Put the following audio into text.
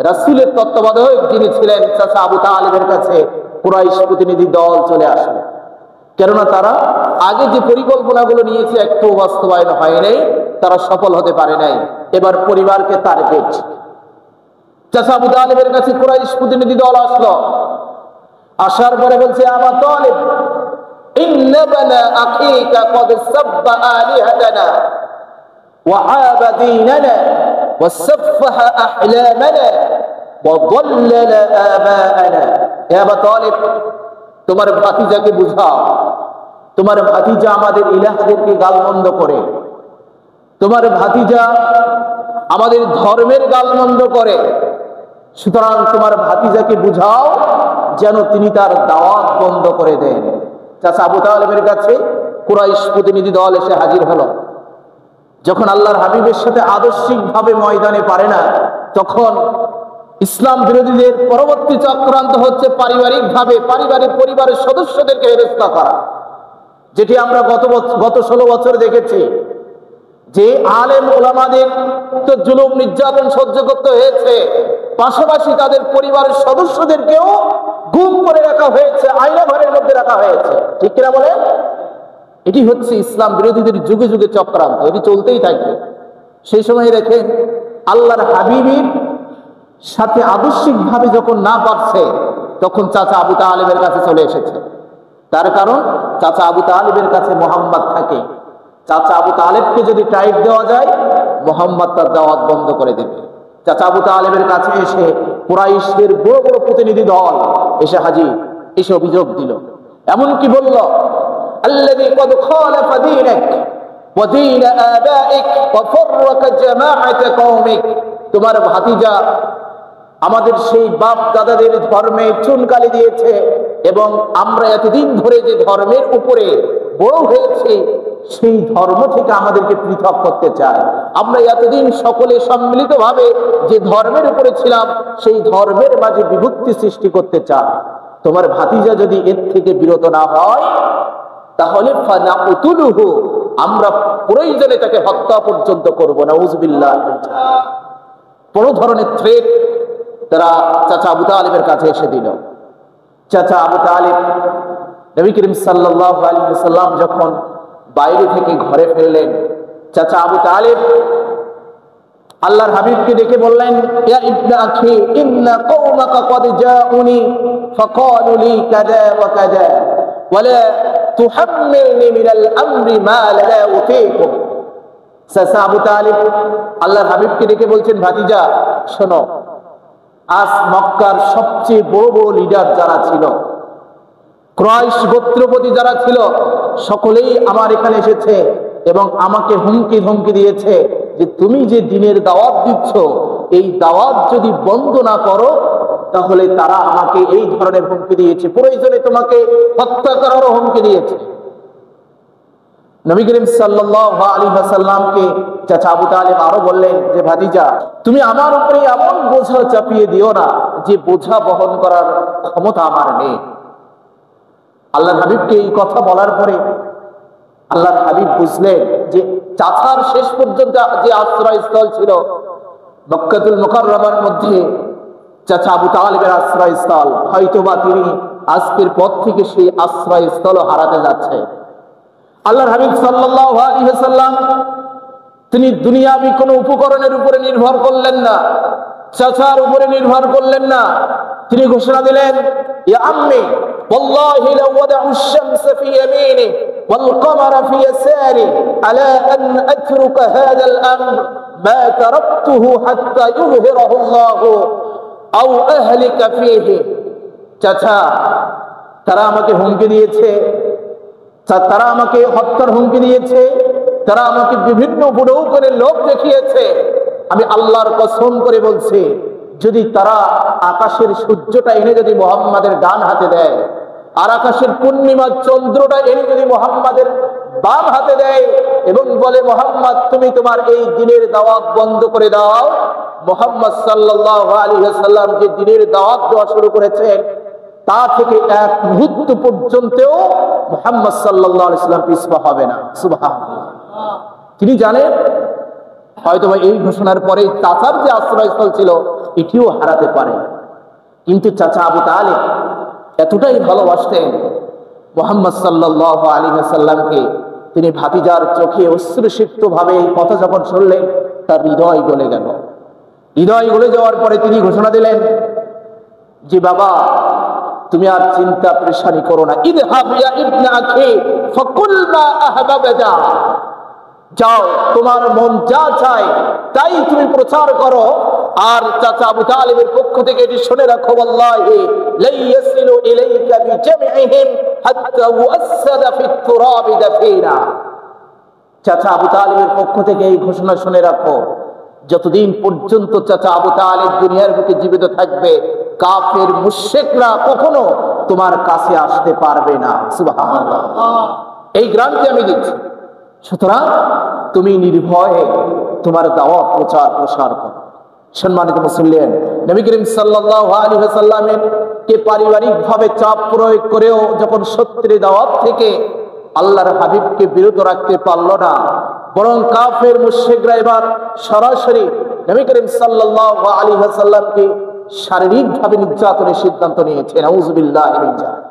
রাসূলের তত্ত্বাবধায়ক যিনি ছিলেন চাচা আবু তালেবের কাছে কুরাইশ প্রতিনিধি দল চলে আসে। কেননা তারা আগে যে পরিকল্পনাগুলো নিয়েছে একটু বাস্তবায়ন হয় নাই, তারা সফল হতে পারে নাই। এবার পরিবারকে টার্গেট। চাচা আবু তালেবের কাছে কুরাইশ প্রতিনিধি দল আসলো। আসার পরে বলছে, আবু তালেব, ইন্না বানা আখিকা ক্বাদ সাব্বা আলিহাতানা ওয়া আবা দীনানা ওয়া সাফফাহা আহলামানা ওয়া দাল্লালা আবাআনা। হে আবু তালেব, তোমার ভাতিজাকে বুঝাও, তোমার ভাতিজা আমাদের ইলাহদেরকে গালমন্দ করে, তোমার ভাতিজা আমাদের ধর্মের গালমন্দ করে। সুতরাং তোমার ভাতিজাকে বুঝাও যেন তিনি তার দাওয়াত বন্ধ করে দেন। চাচা আবু তালেবের কাছে কুরাইশ প্রতিনিধি দল এসে হাজির হলো। যখন আল্লাহর হাবিবের সাথে আদর্শিকভাবে ময়দানে পারে না, তখন ইসলাম বিরোধীদের পরবর্তী চক্রান্ত হচ্ছে পারিবারিকভাবে পরিবারের সদস্যদেরকে হেরেস্তা করা, যেটি আমরা গত 16 বছর দেখেছি। যে আলেম ওলামাদের তো জুলুম নির্যাতন সহ্য করতে হয়েছে, পাশাপাশি তাদের পরিবারের সদস্যদেরকেও গুম করে রাখা হয়েছে, আয়না ঘরের মধ্যে রাখা হয়েছে। ঠিক কিনা বলে? এটি হচ্ছে ইসলাম বিরোধীদের যুগে যুগে চক্রান্ত, এটি চলতেই থাকবে। সেই সময় দেখেন আল্লাহর হাবিবের সাথে আদর্শিকভাবে যখন না পারছে, তখন চাচা আবু তালেবের কাছে চলে এসেছে। তার কারণ চাচা আবু তালেবের কাছে মোহাম্মদ থাকে। চাচা আবু তালেবকে যদি টাইট দেওয়া যায়, মোহাম্মদ তার দাওয়াত বন্ধ করে দেবে। চাচা আবু তালেবের কাছে এসে কুরাইশদের বড় বড় প্রতিনিধি দল এসে হাজির, এসে অভিযোগ দিল। এমনকি বলল, আল্লাযী ক্বাদ খালাফা দীনাক ওয়া দীন আবাইক ওয়া ফাররাকা জামাআত কওমিক। তোমার ভাতিজা আমাদের সেই বাপ দাদাদের ধর্মে চুনকালি দিয়েছে, এবং আমরা এতদিন ধরে যে ধর্মের উপরে বড় হয়েছে সেই ধর্ম থেকে আমাদেরকে পৃথক করতে চায়। আমরা এতদিন সকলে সম্মিলিতভাবে যে ধর্মের উপরে ছিলাম, সেই ধর্মের মাঝে বিভক্তি সৃষ্টি করতে চায়। তোমার ভাতিজা যদি এর থেকে বিরত না হয়, তাহলে ফানাকুতুলুহু, আমরা প্রয়োজনে তাকে হত্যা পর্যন্ত করব। নাউযুবিল্লাহ। বড় ধরনের থ্রেট তারা চাচা আবু তালেবের কাছে এসে দিল। চাচা আবু তালেব নবী করিম সাল্লাল্লাহু আলাইহি ওয়াসাল্লাম যখন বাইরে থেকে ঘরে ফিরলেন, চাচা আবু তালেব আল্লাহর হাবিবকে ডেকে বললেন, ইয়া ইবনা আখি ইন্না কওমাকা ক্বাদ জাউনি ফাকালু লি কাযা ওয়া কাযা ওয়া লা তুহাম্মিলনি মিনাল আমরি মা লা উতীকু। চাচা আবু তালেব আল্লাহর হাবিবকে ডেকে বলছেন, ভাতিজা শোনো, আজ মক্কার সবচেয়ে বড় বড় লিডার যারা ছিল, কুরাইশ গোত্রপতি যারা ছিল, সকলেই আমার এখানে এসেছে এবং আমাকে হুমকি ধমকি দিয়েছে যে তুমি যে দ্বীনের দাওয়াত দিচ্ছ, এই দাওয়াত যদি বন্ধ না করো, তাহলে তারা আমাকে এই ধরনের হুমকি দিয়েছে, প্রয়োজনে তোমাকে হত্যা করারও হুমকি দিয়েছে। নবী করিম সাল্লাল্লাহু আলাইহি ওয়াসাল্লামকে চাচা আবু তালেব আরো বললেন যে, ভাতিজা তুমি আমার উপরে এমন বোঝা চাপিয়ে দিও না যে বোঝা বহন করার ক্ষমতা আমার নেই। আল্লাহর হাবিবকে এই কথা বলার পরে আল্লাহর হাবিব বুঝলেন যে চাচার শেষ পর্যন্ত যে আশ্রয়স্থল ছিল মক্কাতুল মুকাররমার মধ্যে চাচা আবু তালেবের আশ্রয়স্থল, হয়তোবা তিনি আজকের পর থেকে সেই আশ্রয়স্থল হারাতে যাচ্ছে। আল্লাহর হাবিব সাল্লাল্লাহু আলাইহি ওয়াসাল্লাম তিনি দুনিয়াবি কোনো উপকরণের উপরে নির্ভর করলেন না, চাচার উপরে নির্ভর করলেন না। তিনি ঘোষণা দিলেন, ইয়া আম্মি ওয়াল্লাহি লাউ ওয়াদা'ু আশ-শামসা ফি ইয়ামিনি ওয়াল কমারা ফি ইয়াসারি আলা আন আতরুকা হাযাল আমর মা তারাকতুহু হাত্তা ইযহিরাহু আল্লাহু আও আহলিকা ফীহি। চাচা, তারা আমাকে হুমকি দিয়েছে, তারা আমাকে হত্যার হুমকি দিয়েছে, তারা আমাকে বিভিন্ন বুড়ো করে লোক দেখিয়েছে। আমি আল্লাহর কসম করে বলছি, যদি তারা আকাশের সূর্যটা এনে যদি মুহাম্মাদের ডান হাতে দেয়, আর আকাশের পূর্ণিমার চন্দ্রটা এনে যদি মুহাম্মাদের বাম হাতে দেয় এবং বলে, মুহাম্মদ তুমি তোমার এই দ্বীনের দাওয়াত বন্ধ করে দাও, মুহাম্মদ সাল্লাল্লাহু আলাইহি ওয়াসাল্লাম যে দ্বীনের দাওয়াত দেওয়া শুরু করেছেন, তা থেকে এক মুহূর্ত পর্যন্তও মুহাম্মদ সাল্লাল্লাহু আলাইহি ওয়াসাল্লাম পিছপা হবে না। সুবহানাল্লাহ। তিনি জানেন হয়তোবা এই ঘোষণার পরে চাচার যে আশ্রয়স্থল ছিল এটিও হারাতে পারে। কিন্তু চাচা আবু তালেব এতটাই ভালোবাসতেন মুহাম্মদ সাল্লাল্লাহু আলাইহি ওয়াসাল্লামকে, তিনি ভাতিজার চোখে অশ্রুসিক্ত ভাবে এই কথা যখন শুনলেন, তার হৃদয় গলে গেল। হৃদয় গলে যাওয়ার পরে তিনি ঘোষণা দিলেন যে বাবা, তুমি আর চিন্তা পেরেশানি করো না। ইযহাব ইয়া ইবনা আখি ফাকুল মা আহবাবতা, যাও, তোমার মন যা চায় তাই তুমি প্রচার করো। আর চাচা আবু তালেবের পক্ষ থেকে এটি শুনে রাখো, ওয়াল্লাহি লা ইয়াসিলু ইলাইকা বিজামইহিম হাত্তা ওয়াসাদা ফিত তুরাবি দাফিনা। চাচা আবু তালেবের পক্ষ থেকে এই ঘোষণা শুনে রাখো, যতদিন পর্যন্ত চাচা আবু তালেব দুনিয়ার বুকে জীবিত থাকবে, কাফের মুশরিকরা কখনো তোমার কাছে আসতে পারবে না। সুবহানাল্লাহ, এই গ্রান্টি আমি দিচ্ছি। সুতরাং তুমি নির্ভয়ে তোমার দাওয়াত প্রচার প্রসার করো। সম্মানিত মুসল্লিয়ান, নবী করিম সাল্লাল্লাহু আলাইহি ওয়াসাল্লামের কে পারিবারিকভাবে চাপ প্রয়োগ করেও যখন সত্যের দাওয়াত থেকে আল্লাহর হাবিবকে বিরত রাখতে পারল না, বরং কাফের মুশরিকরা এবার সরাসরি নবী করিম সাল্লাল্লাহু আলাইহি ওয়াসাল্লামকে শারীরিকভাবে নির্যাতনের সিদ্ধান্ত নিয়েছে। নাউযুবিল্লাহি মিন যালিক।